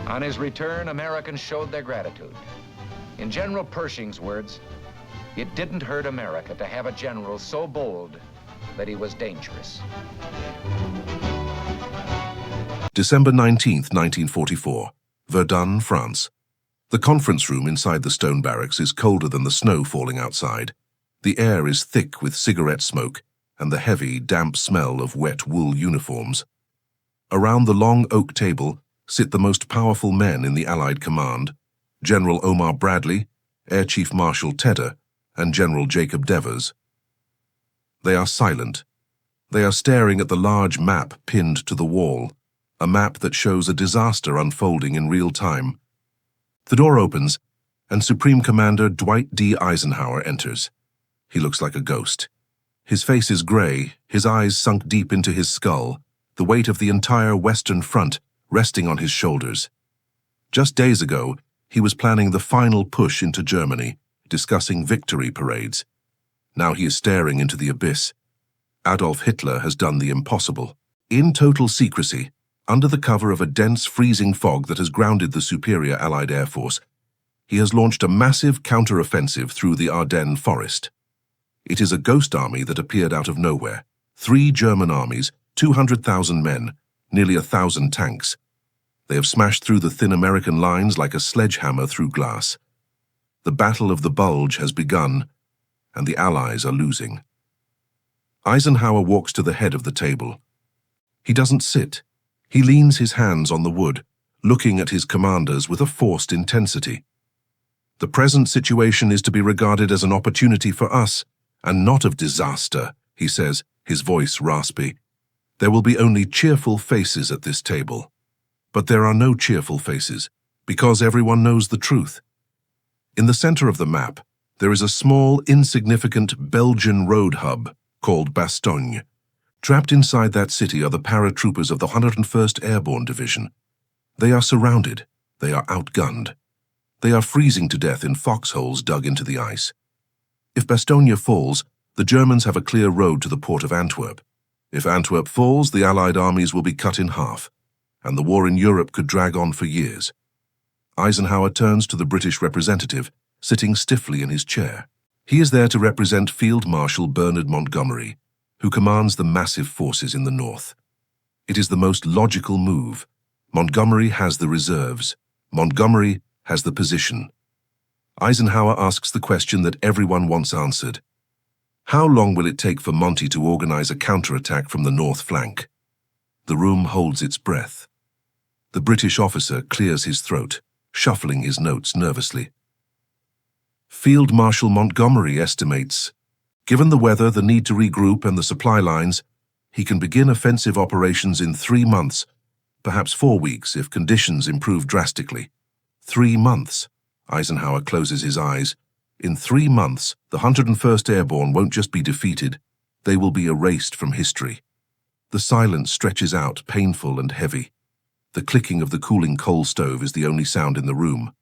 On his return, Americans showed their gratitude. In General Pershing's words, it didn't hurt America to have a general so bold that he was dangerous. December 19th, 1944, Verdun, France. The conference room inside the stone barracks is colder than the snow falling outside. The air is thick with cigarette smoke and the heavy, damp smell of wet wool uniforms. Around the long oak table sit the most powerful men in the Allied command, General Omar Bradley, Air Chief Marshal Tedder, and General Jacob Devers. They are silent. They are staring at the large map pinned to the wall, a map that shows a disaster unfolding in real time. The door opens, and Supreme Commander Dwight D. Eisenhower enters. He looks like a ghost. His face is gray, his eyes sunk deep into his skull, the weight of the entire Western Front resting on his shoulders. Just days ago, he was planning the final push into Germany, discussing victory parades. Now he is staring into the abyss. Adolf Hitler has done the impossible. In total secrecy, under the cover of a dense, freezing fog that has grounded the superior Allied Air Force, he has launched a massive counter-offensive through the Ardennes forest. It is a ghost army that appeared out of nowhere. 3 German armies, 200,000 men, nearly 1,000 tanks. They have smashed through the thin American lines like a sledgehammer through glass. The Battle of the Bulge has begun, and the Allies are losing. Eisenhower walks to the head of the table. He doesn't sit. He leans his hands on the wood, looking at his commanders with a forced intensity. The present situation is to be regarded as an opportunity for us, and not of disaster, he says, his voice raspy. There will be only cheerful faces at this table. But there are no cheerful faces, because everyone knows the truth. In the center of the map, there is a small, insignificant Belgian road hub called Bastogne. Trapped inside that city are the paratroopers of the 101st Airborne Division. They are surrounded. They are outgunned. They are freezing to death in foxholes dug into the ice. If Bastogne falls, the Germans have a clear road to the port of Antwerp. If Antwerp falls, the Allied armies will be cut in half, and the war in Europe could drag on for years. Eisenhower turns to the British representative, sitting stiffly in his chair. He is there to represent Field Marshal Bernard Montgomery, who commands the massive forces in the north. It is the most logical move. Montgomery has the reserves. Montgomery has the position. Eisenhower asks the question that everyone wants answered. How long will it take for Monty to organize a counterattack from the north flank? The room holds its breath. The British officer clears his throat, shuffling his notes nervously. Field Marshal Montgomery estimates, given the weather, the need to regroup, and the supply lines, he can begin offensive operations in 3 months, perhaps 4 weeks if conditions improve drastically. 3 months. Eisenhower closes his eyes. In 3 months, the 101st Airborne won't just be defeated, they will be erased from history. The silence stretches out, painful and heavy. The clicking of the cooling coal stove is the only sound in the room.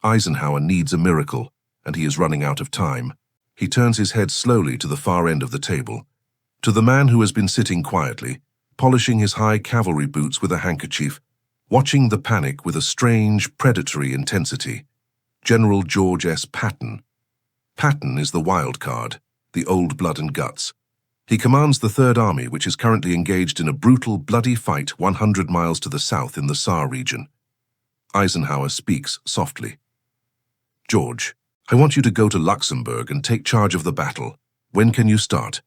Eisenhower needs a miracle, and he is running out of time. He turns his head slowly to the far end of the table, to the man who has been sitting quietly, polishing his high cavalry boots with a handkerchief, watching the panic with a strange, predatory intensity. General George S. Patton. Patton is the wild card, the old blood and guts. He commands the Third Army, which is currently engaged in a brutal, bloody fight 100 miles to the south in the Saar region. Eisenhower speaks softly. George, I want you to go to Luxembourg and take charge of the battle. When can you start?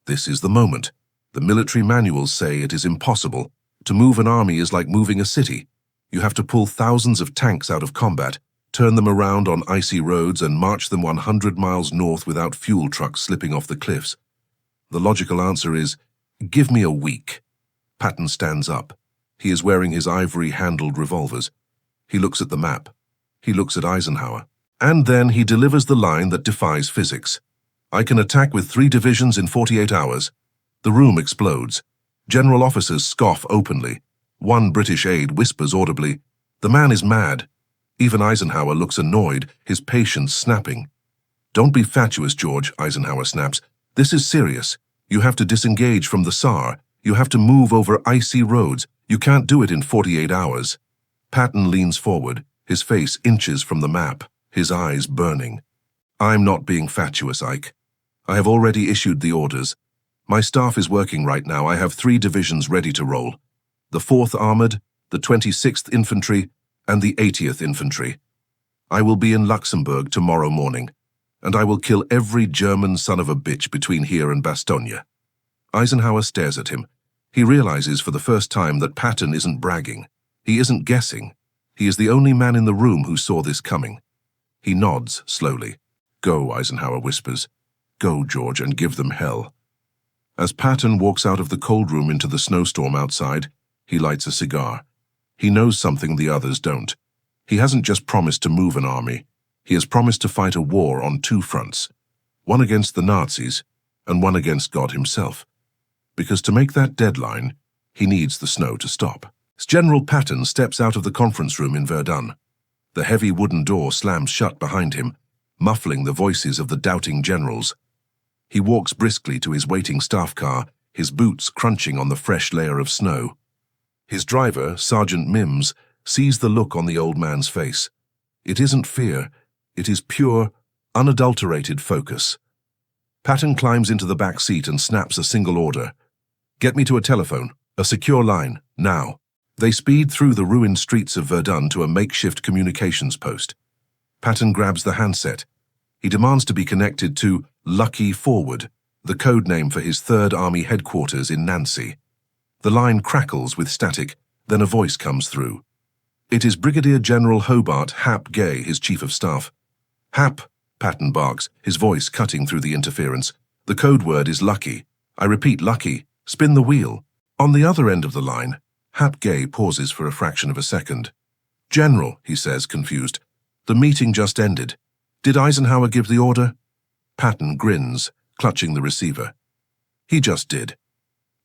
This is the moment. The military manuals say it is impossible. To move an army is like moving a city. You have to pull thousands of tanks out of combat, turn them around on icy roads, and march them 100 miles north without fuel trucks slipping off the cliffs. The logical answer is, give me a week. Patton stands up. He is wearing his ivory-handled revolvers. He looks at the map. He looks at Eisenhower. And then he delivers the line that defies physics. I can attack with 3 divisions in 48 hours. The room explodes. General officers scoff openly. One British aide whispers audibly, "The man is mad." Even Eisenhower looks annoyed, his patience snapping. "Don't be fatuous, George," Eisenhower snaps. "This is serious. You have to disengage from the Saar. You have to move over icy roads. You can't do it in 48 hours. Patton leans forward, his face inches from the map, his eyes burning. I'm not being fatuous, Ike. I have already issued the orders. My staff is working right now. I have 3 divisions ready to roll. The 4th Armored, the 26th Infantry, and the 80th Infantry. I will be in Luxembourg tomorrow morning, and I will kill every German son of a bitch between here and Bastogne. Eisenhower stares at him. He realizes for the first time that Patton isn't bragging. He isn't guessing. He is the only man in the room who saw this coming. He nods slowly. Go, Eisenhower whispers. Go, George, and give them hell. As Patton walks out of the cold room into the snowstorm outside, he lights a cigar. He knows something the others don't. He hasn't just promised to move an army. He has promised to fight a war on 2 fronts, one against the Nazis and one against God himself. Because to make that deadline, he needs the snow to stop. General Patton steps out of the conference room in Verdun. The heavy wooden door slams shut behind him, muffling the voices of the doubting generals. He walks briskly to his waiting staff car, his boots crunching on the fresh layer of snow. His driver, Sergeant Mims, sees the look on the old man's face. It isn't fear, it is pure, unadulterated focus. Patton climbs into the back seat and snaps a single order. Get me to a telephone, a secure line, now. They speed through the ruined streets of Verdun to a makeshift communications post. Patton grabs the handset. He demands to be connected to Lucky Forward, the code name for his 3rd Army headquarters in Nancy. The line crackles with static, then a voice comes through. It is Brigadier General Hobart Hap Gay, his chief of staff. Hap, Patton barks, his voice cutting through the interference. The code word is Lucky. I repeat, Lucky. Spin the wheel. On the other end of the line, Hap Gay pauses for a fraction of a second. General, he says, confused. The meeting just ended. Did Eisenhower give the order? Patton grins, clutching the receiver. He just did.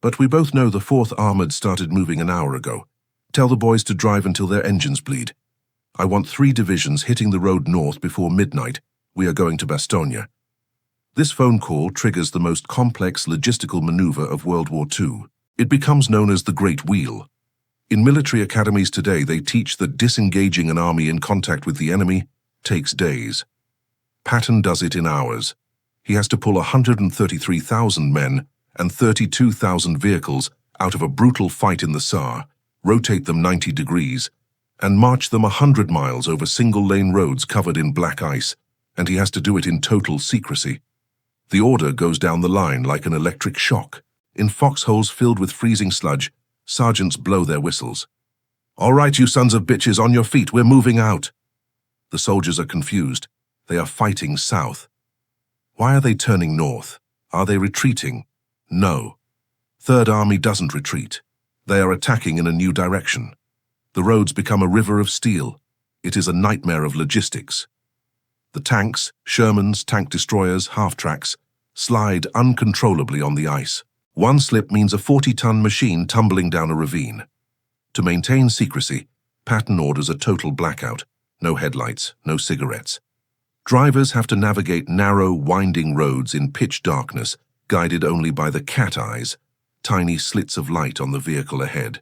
But we both know the 4th Armored started moving an hour ago. Tell the boys to drive until their engines bleed. I want 3 divisions hitting the road north before midnight. We are going to Bastogne. This phone call triggers the most complex logistical maneuver of World War II. It becomes known as the Great Wheel. In military academies today, they teach that disengaging an army in contact with the enemy takes days. Patton does it in hours. He has to pull 133,000 men and 32,000 vehicles out of a brutal fight in the Saar, rotate them 90 degrees, and march them 100 miles over single-lane roads covered in black ice, and he has to do it in total secrecy. The order goes down the line like an electric shock. In foxholes filled with freezing sludge, sergeants blow their whistles. All right, you sons of bitches, on your feet, we're moving out. The soldiers are confused. They are fighting south. Why are they turning north? Are they retreating? No. 3rd Army doesn't retreat. They are attacking in a new direction. The roads become a river of steel. It is a nightmare of logistics. The tanks, Shermans, tank destroyers, half-tracks, slide uncontrollably on the ice. One slip means a 40-ton machine tumbling down a ravine. To maintain secrecy, Patton orders a total blackout. No headlights, no cigarettes. Drivers have to navigate narrow, winding roads in pitch darkness, guided only by the cat eyes, tiny slits of light on the vehicle ahead.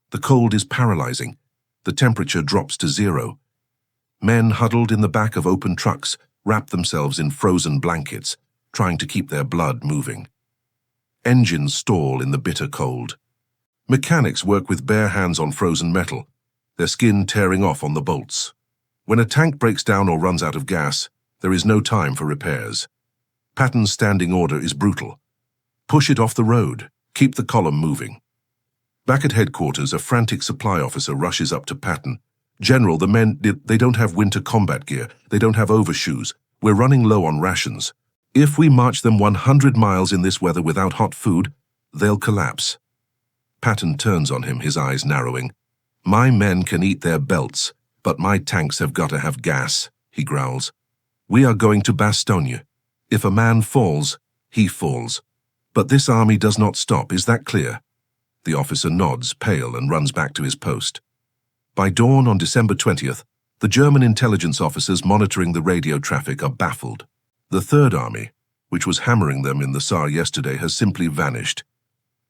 The cold is paralyzing. The temperature drops to 0. Men huddled in the back of open trucks wrap themselves in frozen blankets, trying to keep their blood moving. Engines stall in the bitter cold. Mechanics work with bare hands on frozen metal, their skin tearing off on the bolts. When a tank breaks down or runs out of gas, there is no time for repairs. Patton's standing order is brutal. Push it off the road. Keep the column moving. Back at headquarters, a frantic supply officer rushes up to Patton. General, the men, they don't have winter combat gear. They don't have overshoes. We're running low on rations. If we march them 100 miles in this weather without hot food, they'll collapse. Patton turns on him, his eyes narrowing. My men can eat their belts, but my tanks have got to have gas, he growls. We are going to Bastogne. If a man falls, he falls. But this army does not stop, is that clear? The officer nods, pale, and runs back to his post. By dawn on December 20th, the German intelligence officers monitoring the radio traffic are baffled. The Third Army, which was hammering them in the Saar yesterday, has simply vanished.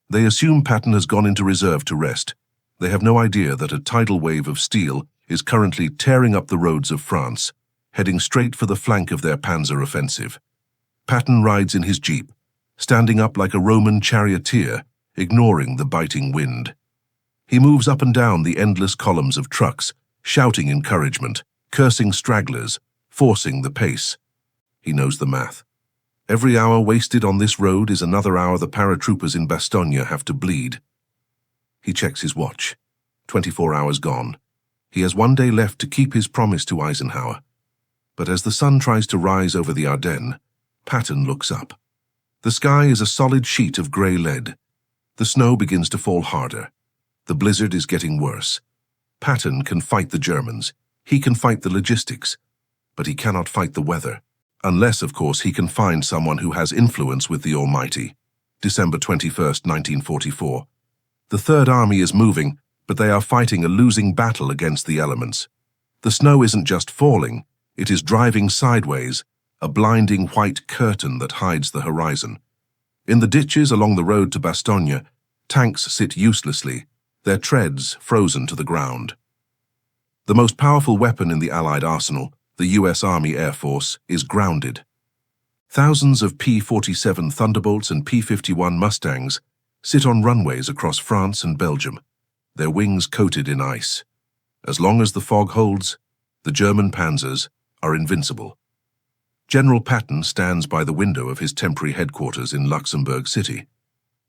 They assume Patton has gone into reserve to rest. They have no idea that a tidal wave of steel is currently tearing up the roads of France, heading straight for the flank of their panzer offensive. Patton rides in his jeep, standing up like a Roman charioteer, ignoring the biting wind. He moves up and down the endless columns of trucks, shouting encouragement, cursing stragglers, forcing the pace. He knows the math. Every hour wasted on this road is another hour the paratroopers in Bastogne have to bleed. He checks his watch. 24 hours gone. He has 1 day left to keep his promise to Eisenhower. But as the sun tries to rise over the Ardennes, Patton looks up. The sky is a solid sheet of grey lead. The snow begins to fall harder. The blizzard is getting worse. Patton can fight the Germans. He can fight the logistics. But he cannot fight the weather. Unless, of course, he can find someone who has influence with the Almighty. December 21st, 1944. The Third Army is moving, but they are fighting a losing battle against the elements. The snow isn't just falling, it is driving sideways, a blinding white curtain that hides the horizon. In the ditches along the road to Bastogne, tanks sit uselessly, their treads frozen to the ground. The most powerful weapon in the Allied arsenal, the US Army Air Force, is grounded. Thousands of P-47 Thunderbolts and P-51 Mustangs sit on runways across France and Belgium, their wings coated in ice. As long as the fog holds, the German panzers are invincible. General Patton stands by the window of his temporary headquarters in Luxembourg City.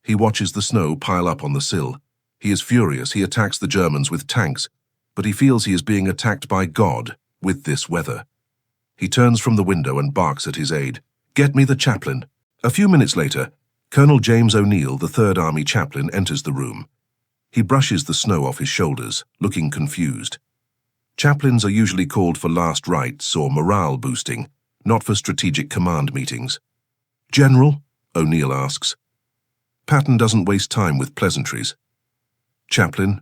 He watches the snow pile up on the sill. He is furious. He attacks the Germans with tanks, but he feels he is being attacked by God with this weather. He turns from the window and barks at his aide, "Get me the chaplain." A few minutes later, Colonel James O'Neill, the Third Army chaplain, enters the room. He brushes the snow off his shoulders, looking confused. Chaplains are usually called for last rites or morale boosting, not for strategic command meetings. "General?" O'Neill asks. Patton doesn't waste time with pleasantries. "Chaplain,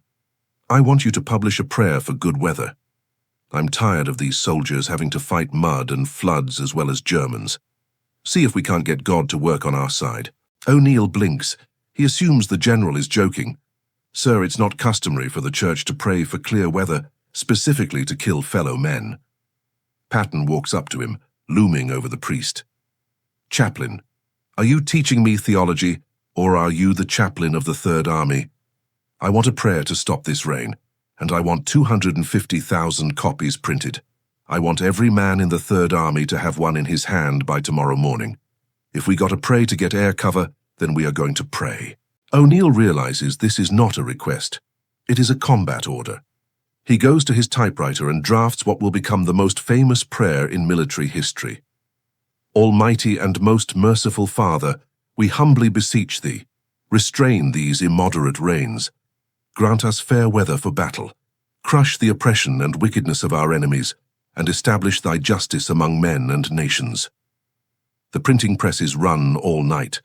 I want you to publish a prayer for good weather. I'm tired of these soldiers having to fight mud and floods as well as Germans. See if we can't get God to work on our side." O'Neill blinks. He assumes the general is joking. "Sir, it's not customary for the church to pray for clear weather, specifically to kill fellow men." Patton walks up to him, looming over the priest. "Chaplain, are you teaching me theology, or are you the chaplain of the Third Army? I want a prayer to stop this rain, and I want 250,000 copies printed. I want every man in the Third Army to have one in his hand by tomorrow morning. If we got to pray to get air cover, then we are going to pray." O'Neill realizes this is not a request. It is a combat order. He goes to his typewriter and drafts what will become the most famous prayer in military history. "Almighty and most merciful Father, we humbly beseech thee, restrain these immoderate rains. Grant us fair weather for battle. Crush the oppression and wickedness of our enemies, and establish thy justice among men and nations." The printing presses run all night.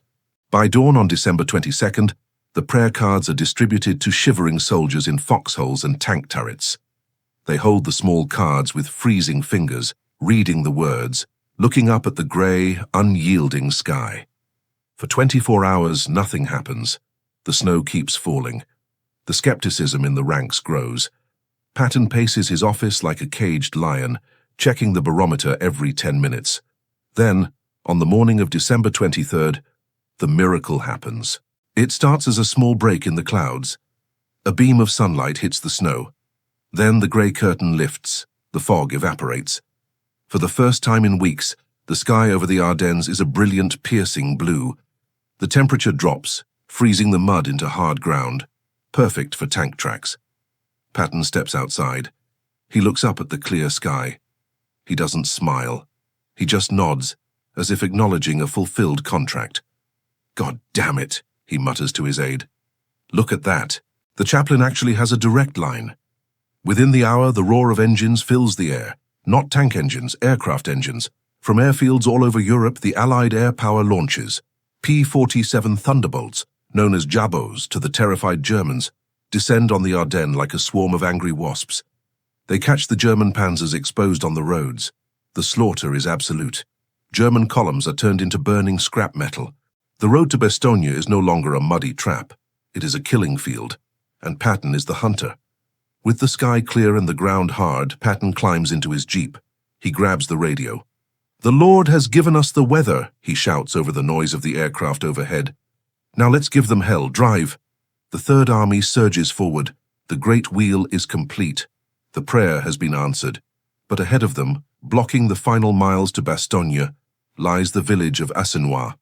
By dawn on December 22nd, the prayer cards are distributed to shivering soldiers in foxholes and tank turrets. They hold the small cards with freezing fingers, reading the words, looking up at the grey, unyielding sky. For 24 hours, nothing happens. The snow keeps falling. The skepticism in the ranks grows. Patton paces his office like a caged lion, checking the barometer every 10 minutes. Then, on the morning of December 23rd, the miracle happens. It starts as a small break in the clouds. A beam of sunlight hits the snow. Then the grey curtain lifts, the fog evaporates. For the first time in weeks, the sky over the Ardennes is a brilliant, piercing blue. The temperature drops, freezing the mud into hard ground, perfect for tank tracks. Patton steps outside. He looks up at the clear sky. He doesn't smile. He just nods, as if acknowledging a fulfilled contract. "God damn it," he mutters to his aide. "Look at that." The chaplain actually has a direct line. Within the hour, the roar of engines fills the air. Not tank engines, aircraft engines. From airfields all over Europe, the Allied air power launches. P-47 Thunderbolts, known as jabots to the terrified Germans, descend on the Ardennes like a swarm of angry wasps. They catch the German panzers exposed on the roads. The slaughter is absolute. German columns are turned into burning scrap metal. The road to Bastogne is no longer a muddy trap. It is a killing field. and Patton is the hunter. With the sky clear and the ground hard, Patton climbs into his jeep. He grabs the radio. "The Lord has given us the weather," he shouts over the noise of the aircraft overhead. "Now let's give them hell. Drive." The Third Army surges forward. The great wheel is complete. The prayer has been answered. But ahead of them, blocking the final miles to Bastogne, lies the village of Eisenhower.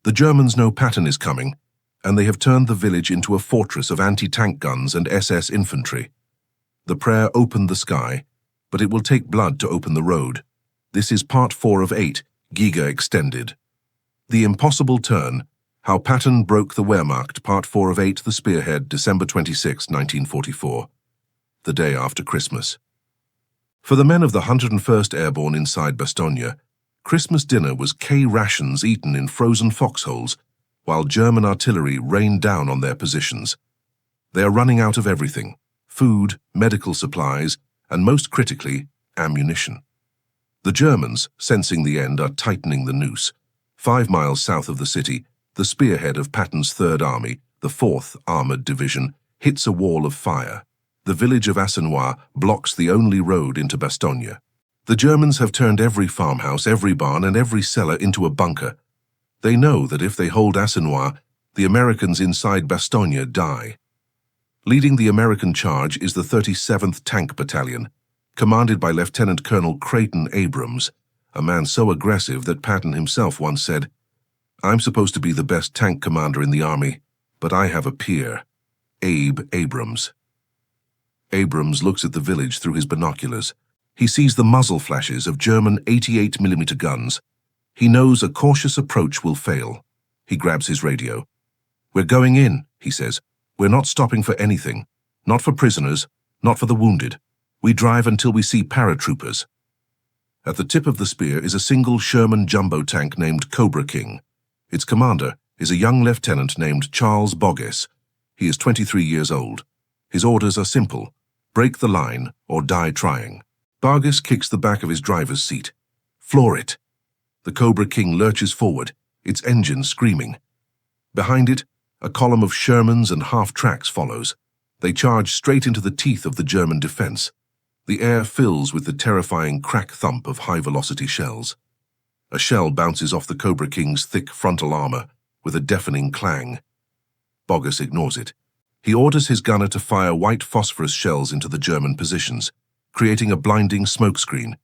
The Germans know Patton is coming, and they have turned the village into a fortress of anti-tank guns and SS infantry. The prayer opened the sky, but it will take blood to open the road. This is part 4 of 8, Giga Extended. The Impossible Turn, How Patton Broke the Wehrmacht, part 4 of 8, The Spearhead, December 26, 1944. The day after Christmas. For the men of the 101st Airborne inside Bastogne, Christmas dinner was K rations eaten in frozen foxholes, while German artillery rained down on their positions. They are running out of everything: food, medical supplies, and most critically, ammunition. The Germans, sensing the end, are tightening the noose. 5 miles south of the city, the spearhead of Patton's Third Army, the 4th Armored Division, hits a wall of fire. The village of Eisenhower blocks the only road into Bastogne. The Germans have turned every farmhouse, every barn, and every cellar into a bunker. They know that if they hold Eisenhower, the Americans inside Bastogne die. Leading the American charge is the 37th Tank Battalion, commanded by Lieutenant Colonel Creighton Abrams, a man so aggressive that Patton himself once said, "I'm supposed to be the best tank commander in the army, but I have a peer, Abe Abrams." Abrams looks at the village through his binoculars. He sees the muzzle flashes of German 88mm guns. He knows a cautious approach will fail. He grabs his radio. "We're going in," he says. "We're not stopping for anything. Not for prisoners, not for the wounded. We drive until we see paratroopers." At the tip of the spear is a single Sherman jumbo tank named Cobra King. Its commander is a young lieutenant named Charles Bulge. He is 23 years old. His orders are simple: break the line or die trying. Bulge kicks the back of his driver's seat. "Floor it." The Cobra King lurches forward, its engine screaming. Behind it, a column of Shermans and half-tracks follows. They charge straight into the teeth of the German defense. The air fills with the terrifying crack thump of high-velocity shells. A shell bounces off the Cobra King's thick frontal armor with a deafening clang. Bulge ignores it. He orders his gunner to fire white phosphorus shells into the German positions, creating a blinding smokescreen.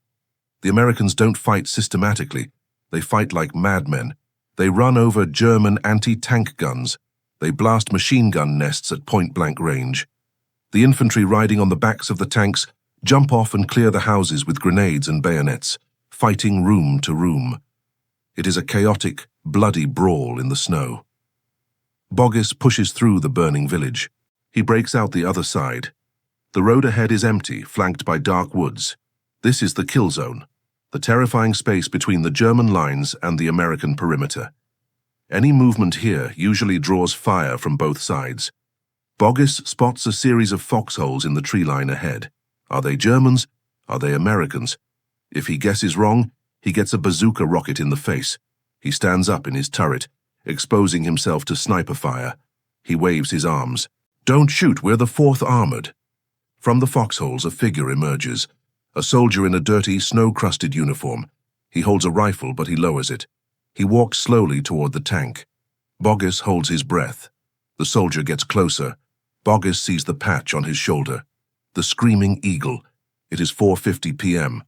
The Americans don't fight systematically. They fight like madmen. They run over German anti-tank guns. They blast machine gun nests at point-blank range. The infantry riding on the backs of the tanks jump off and clear the houses with grenades and bayonets, fighting room to room. It is a chaotic, bloody brawl in the snow. Bulge pushes through the burning village. He breaks out the other side. The road ahead is empty, flanked by dark woods. This is the kill zone, the terrifying space between the German lines and the American perimeter. Any movement here usually draws fire from both sides. Bulge spots a series of foxholes in the tree line ahead. Are they Germans? Are they Americans? If he guesses wrong, he gets a bazooka rocket in the face. He stands up in his turret, exposing himself to sniper fire. He waves his arms. "Don't shoot, we're the 4th Armored." From the foxholes, a figure emerges. A soldier in a dirty, snow-crusted uniform. He holds a rifle, but he lowers it. He walks slowly toward the tank. Bulge holds his breath. The soldier gets closer. Bulge sees the patch on his shoulder. The Screaming Eagle. It is 4:50 p.m.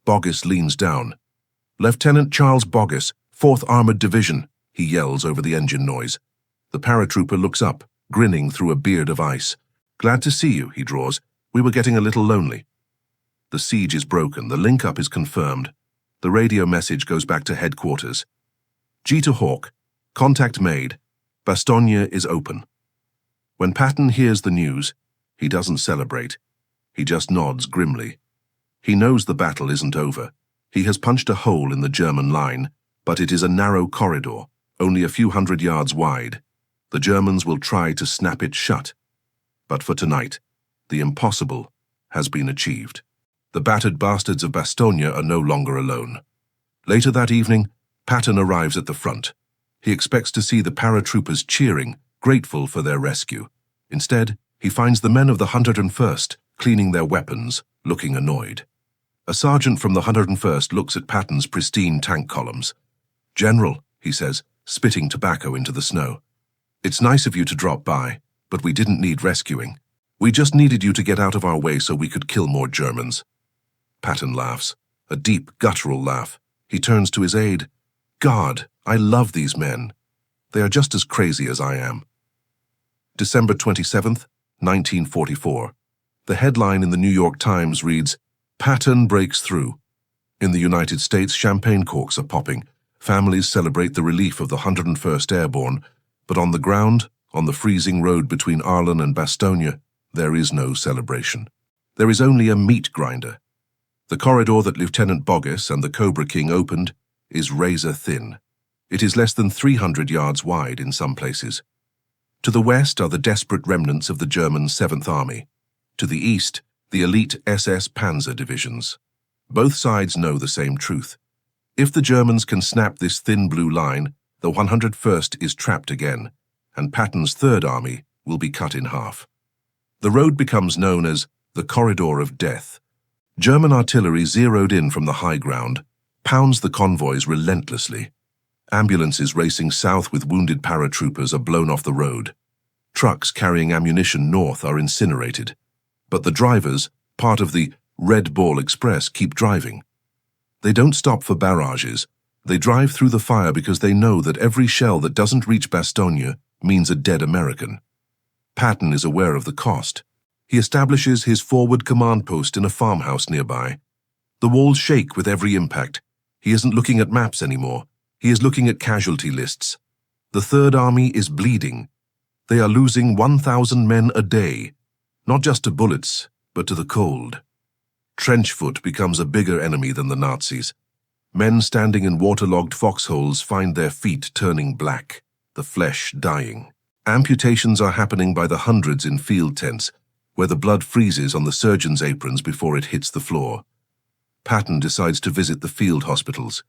Bulge leans down. "Lieutenant Charles Bulge, 4th Armored Division," he yells over the engine noise. The paratrooper looks up, grinning through a beard of ice. "Glad to see you," he draws. "We were getting a little lonely." The siege is broken. The link-up is confirmed. The radio message goes back to headquarters. G to Hawk. Contact made. Bastogne is open. When Patton hears the news, he doesn't celebrate. He just nods grimly. He knows the battle isn't over. He has punched a hole in the German line, but it is a narrow corridor, only a few hundred yards wide. The Germans will try to snap it shut. But for tonight, the impossible has been achieved. The battered bastards of Bastogne are no longer alone. Later that evening, Patton arrives at the front. He expects to see the paratroopers cheering, grateful for their rescue. Instead, He finds the men of the 101st cleaning their weapons, looking annoyed. A sergeant from the 101st looks at Patton's pristine tank columns. "General," he says, spitting tobacco into the snow, "it's nice of you to drop by, but we didn't need rescuing. We just needed you to get out of our way so we could kill more Germans." Patton laughs, a deep, guttural laugh. He turns to his aide. "God, I love these men. They are just as crazy as I am." December 27th, 1944. The headline in the New York Times reads, "Patton breaks through." In the United States, champagne corks are popping. Families celebrate the relief of the 101st Airborne, but on the ground, on the freezing road between Ardennes and Bastogne, there is no celebration. There is only a meat grinder. The corridor that Lieutenant Boggess and the Cobra King opened is razor thin. It is less than 300 yards wide in some places. To the west are the desperate remnants of the German 7th Army. To the east, the elite SS Panzer divisions. Both sides know the same truth. If the Germans can snap this thin blue line, the 101st is trapped again, and Patton's Third Army will be cut in half. The road becomes known as the Corridor of Death. German artillery zeroed in from the high ground, pounds the convoys relentlessly. Ambulances racing south with wounded paratroopers are blown off the road. Trucks carrying ammunition north are incinerated. But the drivers, part of the Red Ball Express, keep driving. They don't stop for barrages. They drive through the fire because they know that every shell that doesn't reach Bastogne means a dead American. Patton is aware of the cost. He establishes his forward command post in a farmhouse nearby. The walls shake with every impact. He isn't looking at maps anymore. He is looking at casualty lists. The Third Army is bleeding. They are losing 1,000 men a day, not just to bullets, but to the cold. Trench foot becomes a bigger enemy than the Nazis. Men standing in waterlogged foxholes find their feet turning black, the flesh dying. Amputations are happening by the hundreds in field tents, where the blood freezes on the surgeons' aprons before it hits the floor. Patton decides to visit the field hospitals.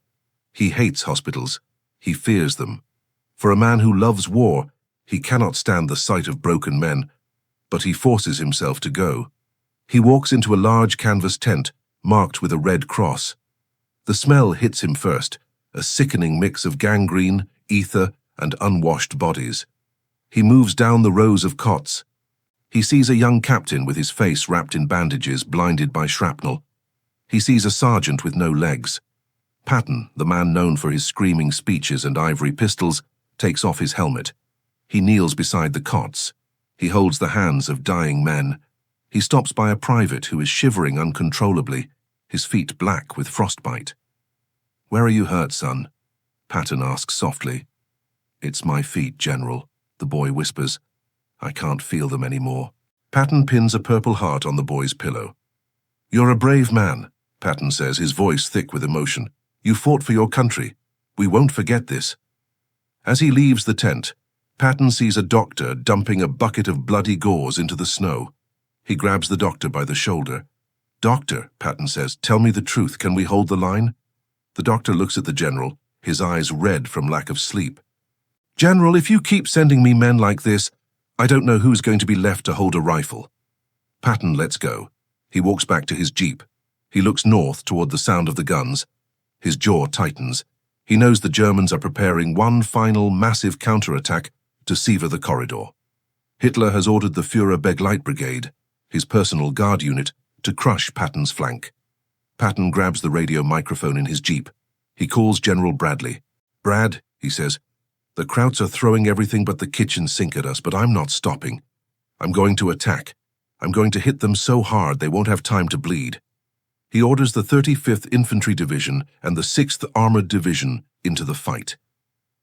He hates hospitals. He fears them. For a man who loves war, he cannot stand the sight of broken men, but he forces himself to go. He walks into a large canvas tent, marked with a red cross. The smell hits him first, a sickening mix of gangrene, ether, and unwashed bodies. He moves down the rows of cots. He sees a young captain with his face wrapped in bandages, blinded by shrapnel. He sees a sergeant with no legs. Patton, the man known for his screaming speeches and ivory pistols, takes off his helmet. He kneels beside the cots. He holds the hands of dying men. He stops by a private who is shivering uncontrollably, his feet black with frostbite. "Where are you hurt, son?" Patton asks softly. "It's my feet, General," the boy whispers. "I can't feel them anymore." Patton pins a purple heart on the boy's pillow. "You're a brave man," Patton says, his voice thick with emotion. "You fought for your country. We won't forget this." As he leaves the tent, Patton sees a doctor dumping a bucket of bloody gauze into the snow. He grabs the doctor by the shoulder. "Doctor," Patton says, "tell me the truth. Can we hold the line?" The doctor looks at the general, his eyes red from lack of sleep. "General, if you keep sending me men like this, I don't know who's going to be left to hold a rifle." Patton lets go. He walks back to his jeep. He looks north toward the sound of the guns. His jaw tightens. He knows the Germans are preparing one final massive counterattack to sever the corridor. Hitler has ordered the Führer Begleit Brigade, his personal guard unit, to crush Patton's flank. Patton grabs the radio microphone in his jeep. He calls General Bradley. "Brad," he says, "the Krauts are throwing everything but the kitchen sink at us, but I'm not stopping. I'm going to attack. I'm going to hit them so hard they won't have time to bleed." He orders the 35th Infantry Division and the 6th Armored Division into the fight.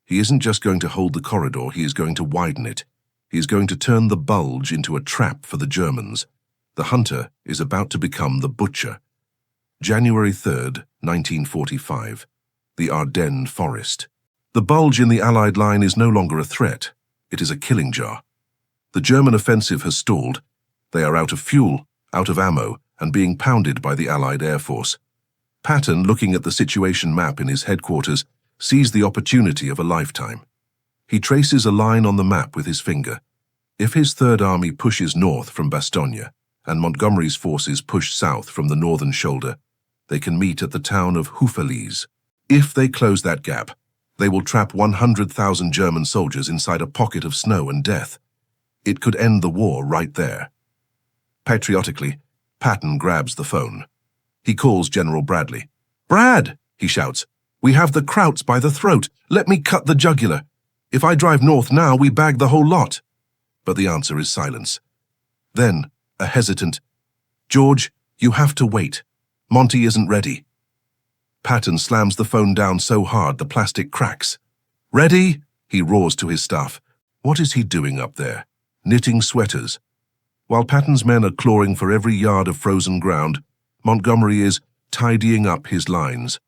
He isn't just going to hold the corridor, he is going to widen it. He is going to turn the Bulge into a trap for the Germans. The hunter is about to become the butcher. January 3rd, 1945. The Ardennes Forest. The Bulge in the Allied line is no longer a threat. It is a killing jar. The German offensive has stalled. They are out of fuel, out of ammo, and being pounded by the Allied Air Force. Patton, looking at the situation map in his headquarters, sees the opportunity of a lifetime. He traces a line on the map with his finger. If his Third Army pushes north from Bastogne and Montgomery's forces push south from the northern shoulder, they can meet at the town of Houffalize. If they close that gap, they will trap 100,000 German soldiers inside a pocket of snow and death. It could end the war right there. Patriotically, Patton grabs the phone. He calls General Bradley. "Brad," he shouts, "we have the Krauts by the throat. Let me cut the jugular. If I drive north now, we bag the whole lot." But the answer is silence. Then, a hesitant, "George, you have to wait. Monty isn't ready." Patton slams the phone down so hard the plastic cracks. "Ready?" he roars to his staff. What is he doing up there? Knitting sweaters. While Patton's men are clawing for every yard of frozen ground, Montgomery is tidying up his lines.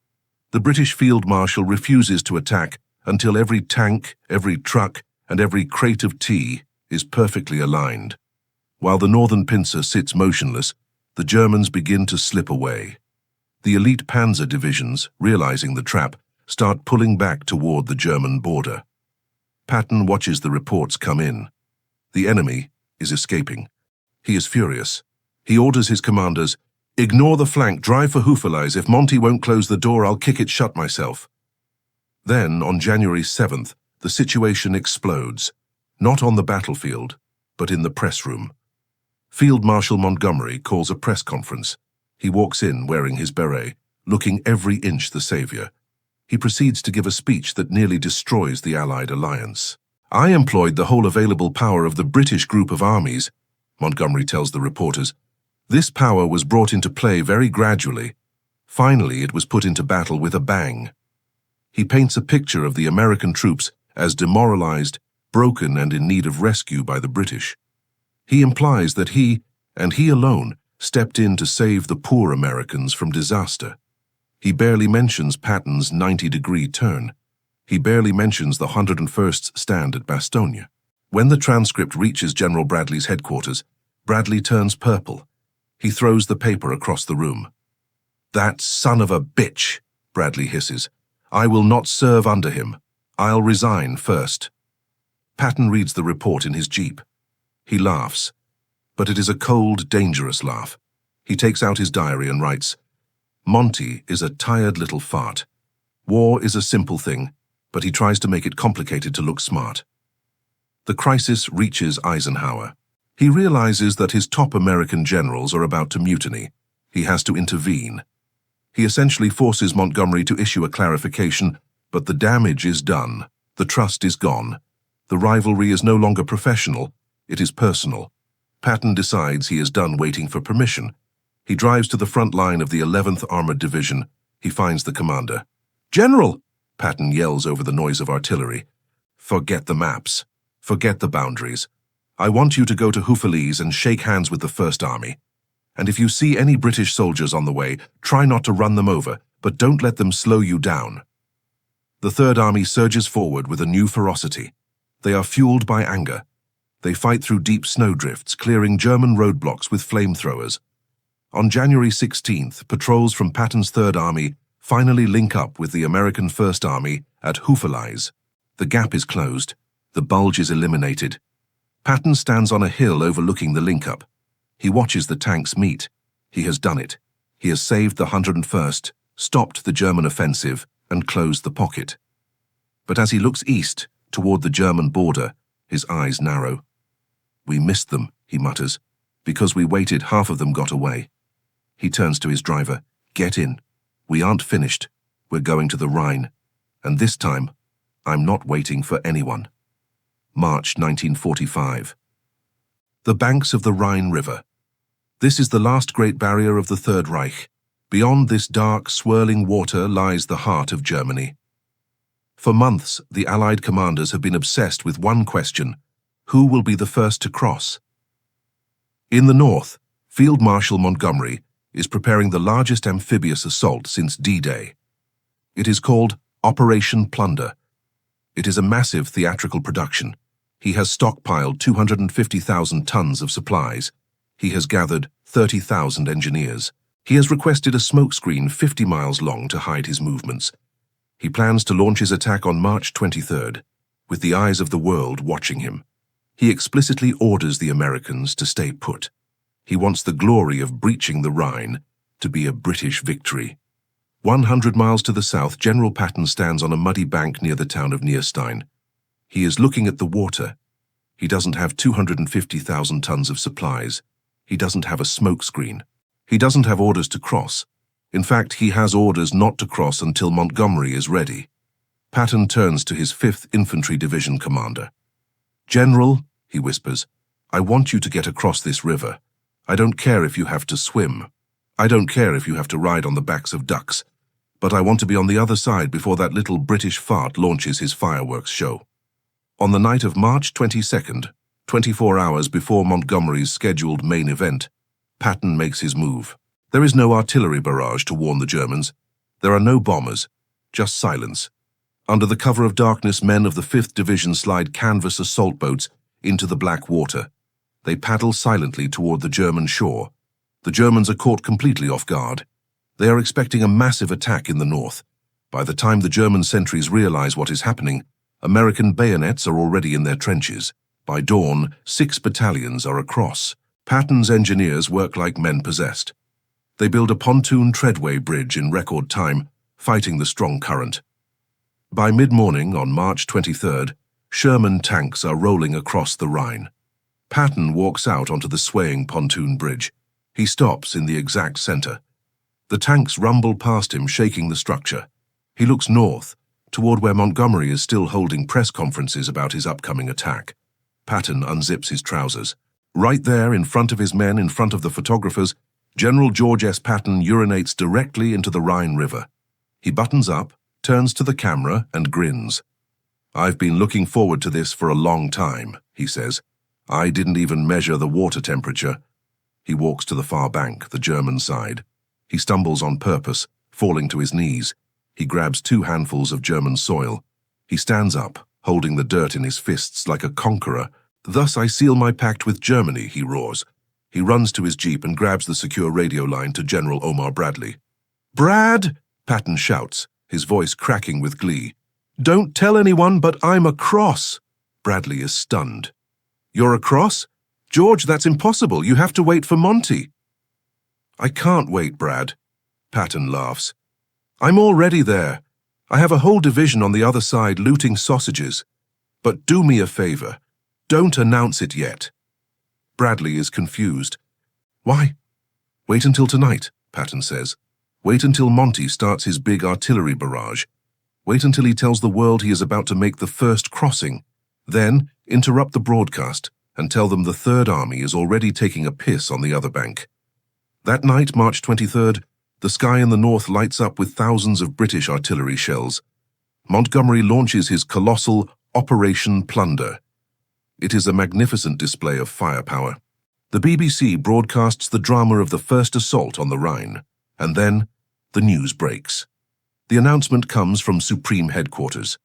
The British Field Marshal refuses to attack until every tank, every truck, and every crate of tea is perfectly aligned. While the northern pincer sits motionless, the Germans begin to slip away. The elite panzer divisions, realizing the trap, start pulling back toward the German border. Patton watches the reports come in. The enemy is escaping. He is furious. He orders his commanders, "Ignore the flank, drive for Houffalize. If Monty won't close the door, I'll kick it shut myself." Then, on January 7th, the situation explodes, not on the battlefield, but in the press room. Field Marshal Montgomery calls a press conference. He walks in wearing his beret, looking every inch the savior. He proceeds to give a speech that nearly destroys the Allied alliance. "I employed the whole available power of the British group of armies," Montgomery tells the reporters. "This power was brought into play very gradually. Finally, it was put into battle with a bang." He paints a picture of the American troops as demoralized, broken, and in need of rescue by the British. He implies that he, and he alone, stepped in to save the poor Americans from disaster. He barely mentions Patton's 90-degree turn. He barely mentions the 101st stand at Bastogne. When the transcript reaches General Bradley's headquarters, Bradley turns purple. He throws the paper across the room. "That son of a bitch," Bradley hisses. "I will not serve under him. I'll resign first." Patton reads the report in his jeep. He laughs, but it is a cold, dangerous laugh. He takes out his diary and writes, "Monty is a tired little fart. War is a simple thing, but he tries to make it complicated to look smart." The crisis reaches Eisenhower. He realizes that his top American generals are about to mutiny. He has to intervene. He essentially forces Montgomery to issue a clarification, but the damage is done. The trust is gone. The rivalry is no longer professional, it is personal. Patton decides he is done waiting for permission. He drives to the front line of the 11th Armored Division. He finds the commander. "General!" Patton yells over the noise of artillery. "Forget the maps. Forget the boundaries. I want you to go to Houffalize and shake hands with the First Army. And if you see any British soldiers on the way, try not to run them over, but don't let them slow you down." The Third Army surges forward with a new ferocity. They are fueled by anger. They fight through deep snowdrifts, clearing German roadblocks with flamethrowers. On January 16th, patrols from Patton's Third Army finally link up with the American First Army at Houffalize. The gap is closed. The Bulge is eliminated. Patton stands on a hill overlooking the link-up. He watches the tanks meet. He has done it. He has saved the 101st, stopped the German offensive, and closed the pocket. But as he looks east, toward the German border, his eyes narrow. "We missed them," he mutters. "Because we waited, half of them got away." He turns to his driver. "Get in. We aren't finished. We're going to the Rhine. And this time, I'm not waiting for anyone." March 1945. The banks of the Rhine River. This is the last great barrier of the Third Reich. Beyond this dark, swirling water lies the heart of Germany. For months, the Allied commanders have been obsessed with one question: who will be the first to cross? In the north, Field Marshal Montgomery is preparing the largest amphibious assault since D-Day. It is called Operation Plunder. It is a massive theatrical production. He has stockpiled 250,000 tons of supplies. He has gathered 30,000 engineers. He has requested a smokescreen 50 miles long to hide his movements. He plans to launch his attack on March 23rd, with the eyes of the world watching him. He explicitly orders the Americans to stay put. He wants the glory of breaching the Rhine to be a British victory. 100 miles to the south, General Patton stands on a muddy bank near the town of Nierstein. He is looking at the water. He doesn't have 250,000 tons of supplies. He doesn't have a smoke screen. He doesn't have orders to cross. In fact, he has orders not to cross until Montgomery is ready. Patton turns to his 5th Infantry Division commander. "General," he whispers, "I want you to get across this river. I don't care if you have to swim. I don't care if you have to ride on the backs of ducks. But I want to be on the other side before that little British fart launches his fireworks show." On the night of March 22nd, 24 hours before Montgomery's scheduled main event, Patton makes his move. There is no artillery barrage to warn the Germans. There are no bombers, just silence. Under the cover of darkness, men of the 5th Division slide canvas assault boats into the black water. They paddle silently toward the German shore. The Germans are caught completely off guard. They are expecting a massive attack in the north. By the time the German sentries realize what is happening, American bayonets are already in their trenches. By dawn, 6 battalions are across. Patton's engineers work like men possessed. They build a pontoon treadway bridge in record time, fighting the strong current. By mid-morning on March 23rd, Sherman tanks are rolling across the Rhine. Patton walks out onto the swaying pontoon bridge. He stops in the exact center. The tanks rumble past him, shaking the structure. He looks north, toward where Montgomery is still holding press conferences about his upcoming attack. Patton unzips his trousers. Right there, in front of his men, in front of the photographers, General George S. Patton urinates directly into the Rhine River. He buttons up, turns to the camera, and grins. "I've been looking forward to this for a long time," he says. "I didn't even measure the water temperature." He walks to the far bank, the German side. He stumbles on purpose, falling to his knees. He grabs 2 handfuls of German soil. He stands up, holding the dirt in his fists like a conqueror. "Thus I seal my pact with Germany," he roars. He runs to his jeep and grabs the secure radio line to General Omar Bradley. "Brad!" Patton shouts, his voice cracking with glee. "Don't tell anyone, but I'm across." Bradley is stunned. "You're across? George, that's impossible. You have to wait for Monty." "I can't wait, Brad." Patton laughs. "I'm already there. I have a whole division on the other side looting sausages. But do me a favor. Don't announce it yet." Bradley is confused. "Why?" "Wait until tonight," Patton says. "Wait until Monty starts his big artillery barrage. Wait until he tells the world he is about to make the first crossing. Then interrupt the broadcast and tell them the Third Army is already taking a piss on the other bank." That night, March 23rd, the sky in the north lights up with thousands of British artillery shells. Montgomery launches his colossal Operation Plunder. It is a magnificent display of firepower. The BBC broadcasts the drama of the first assault on the Rhine, and then the news breaks. The announcement comes from Supreme Headquarters.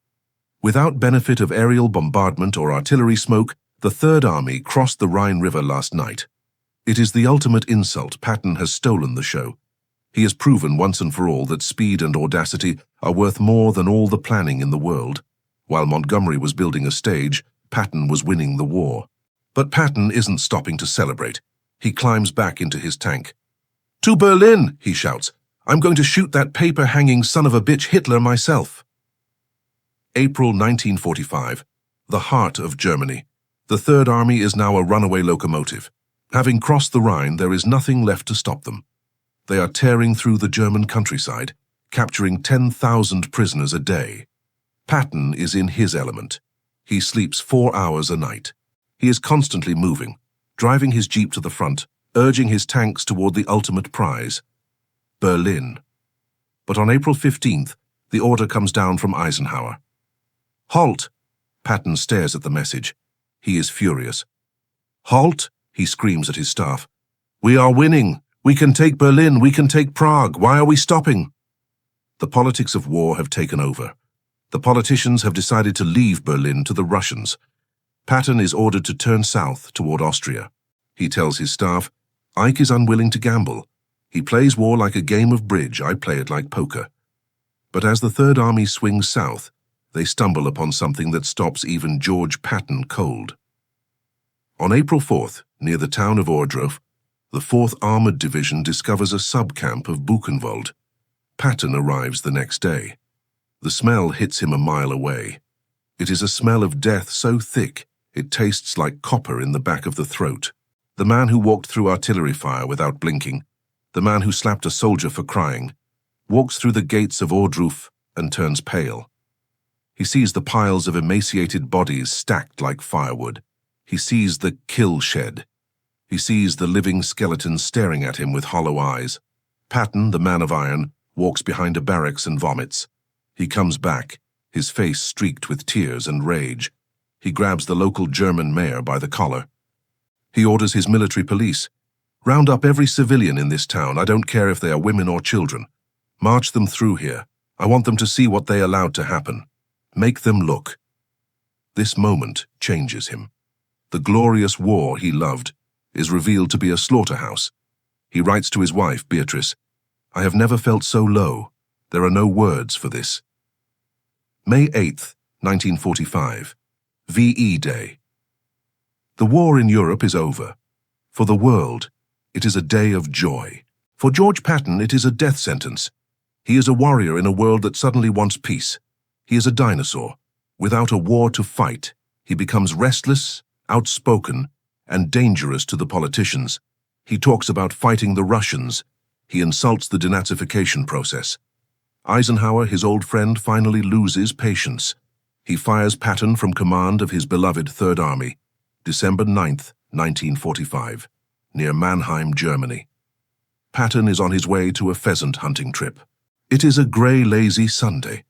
Without benefit of aerial bombardment or artillery smoke, the Third Army crossed the Rhine River last night. It is the ultimate insult. Patton has stolen the show. He has proven once and for all that speed and audacity are worth more than all the planning in the world. While Montgomery was building a stage, Patton was winning the war. But Patton isn't stopping to celebrate. He climbs back into his tank. "To Berlin!" he shouts. "I'm going to shoot that paper-hanging son of a bitch Hitler myself." April 1945. The heart of Germany. The Third Army is now a runaway locomotive. Having crossed the Rhine, there is nothing left to stop them. They are tearing through the German countryside, capturing 10,000 prisoners a day. Patton is in his element. He sleeps 4 hours a night. He is constantly moving, driving his jeep to the front, urging his tanks toward the ultimate prize, Berlin. But on April 15th, the order comes down from Eisenhower. "Halt!" Patton stares at the message. He is furious. "Halt!" he screams at his staff. "We are winning! We can take Berlin! We can take Prague! Why are we stopping?" The politics of war have taken over. The politicians have decided to leave Berlin to the Russians. Patton is ordered to turn south toward Austria. He tells his staff, "Ike is unwilling to gamble. He plays war like a game of bridge. I play it like poker." But as the Third Army swings south, they stumble upon something that stops even George Patton cold. On April 4th, near the town of Ohrdruf, the 4th Armored Division discovers a sub-camp of Buchenwald. Patton arrives the next day. The smell hits him a mile away. It is a smell of death so thick it tastes like copper in the back of the throat. The man who walked through artillery fire without blinking, the man who slapped a soldier for crying, walks through the gates of Ohrdruf and turns pale. He sees the piles of emaciated bodies stacked like firewood. He sees the kill shed. He sees the living skeletons staring at him with hollow eyes. Patton, the man of iron, walks behind a barracks and vomits. He comes back, his face streaked with tears and rage. He grabs the local German mayor by the collar. He orders his military police. Round up every civilian in this town, I don't care if they are women or children. March them through here. I want them to see what they allowed to happen. Make them look. This moment changes him. The glorious war he loved is revealed to be a slaughterhouse. He writes to his wife, Beatrice, "I have never felt so low. There are no words for this." May 8th, 1945, VE Day. The war in Europe is over. For the world, it is a day of joy. For George Patton, it is a death sentence. He is a warrior in a world that suddenly wants peace. He is a dinosaur. Without a war to fight, he becomes restless, outspoken, and dangerous to the politicians. He talks about fighting the Russians. He insults the denazification process. Eisenhower, his old friend, finally loses patience. He fires Patton from command of his beloved Third Army, December 9th, 1945, near Mannheim, Germany. Patton is on his way to a pheasant hunting trip. It is a grey, lazy Sunday.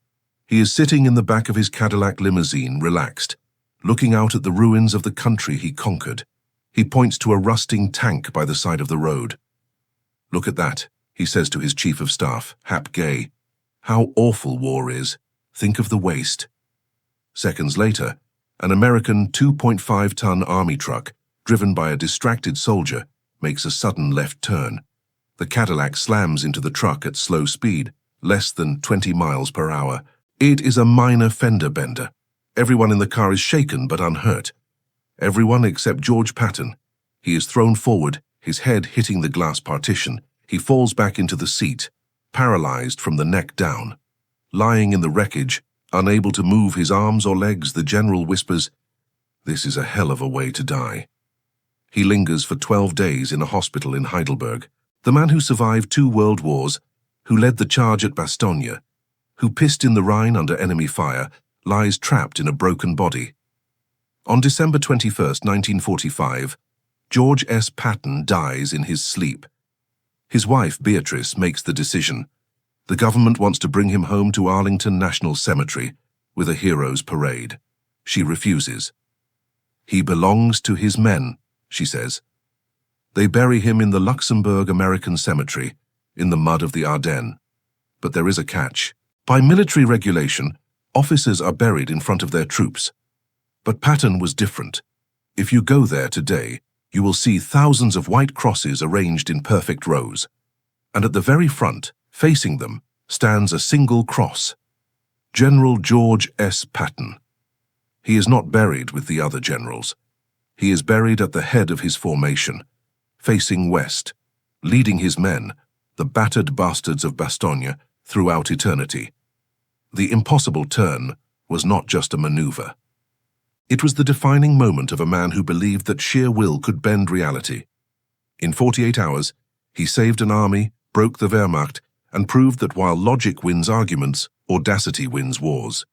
He is sitting in the back of his Cadillac limousine, relaxed, looking out at the ruins of the country he conquered. He points to a rusting tank by the side of the road. "Look at that," he says to his chief of staff, Hap Gay. "How awful war is. Think of the waste." Seconds later, an American 2.5-ton army truck, driven by a distracted soldier, makes a sudden left turn. The Cadillac slams into the truck at slow speed, less than 20 miles per hour. It is a minor fender bender. Everyone in the car is shaken but unhurt. Everyone except George Patton. He is thrown forward, his head hitting the glass partition. He falls back into the seat, paralyzed from the neck down. Lying in the wreckage, unable to move his arms or legs, the general whispers, "This is a hell of a way to die." He lingers for 12 days in a hospital in Heidelberg. The man who survived 2 world wars, who led the charge at Bastogne, who pissed in the Rhine under enemy fire, lies trapped in a broken body. On December 21st, 1945, George S. Patton dies in his sleep. His wife, Beatrice, makes the decision. The government wants to bring him home to Arlington National Cemetery with a hero's parade. She refuses. "He belongs to his men," she says. They bury him in the Luxembourg American Cemetery, in the mud of the Ardennes. But there is a catch. By military regulation, officers are buried in front of their troops. But Patton was different. If you go there today, you will see thousands of white crosses arranged in perfect rows. And at the very front, facing them, stands a single cross. General George S. Patton. He is not buried with the other generals. He is buried at the head of his formation, facing west, leading his men, the battered bastards of Bastogne, throughout eternity. The impossible turn was not just a maneuver. It was the defining moment of a man who believed that sheer will could bend reality. In 48 hours, he saved an army, broke the Wehrmacht, and proved that while logic wins arguments, audacity wins wars.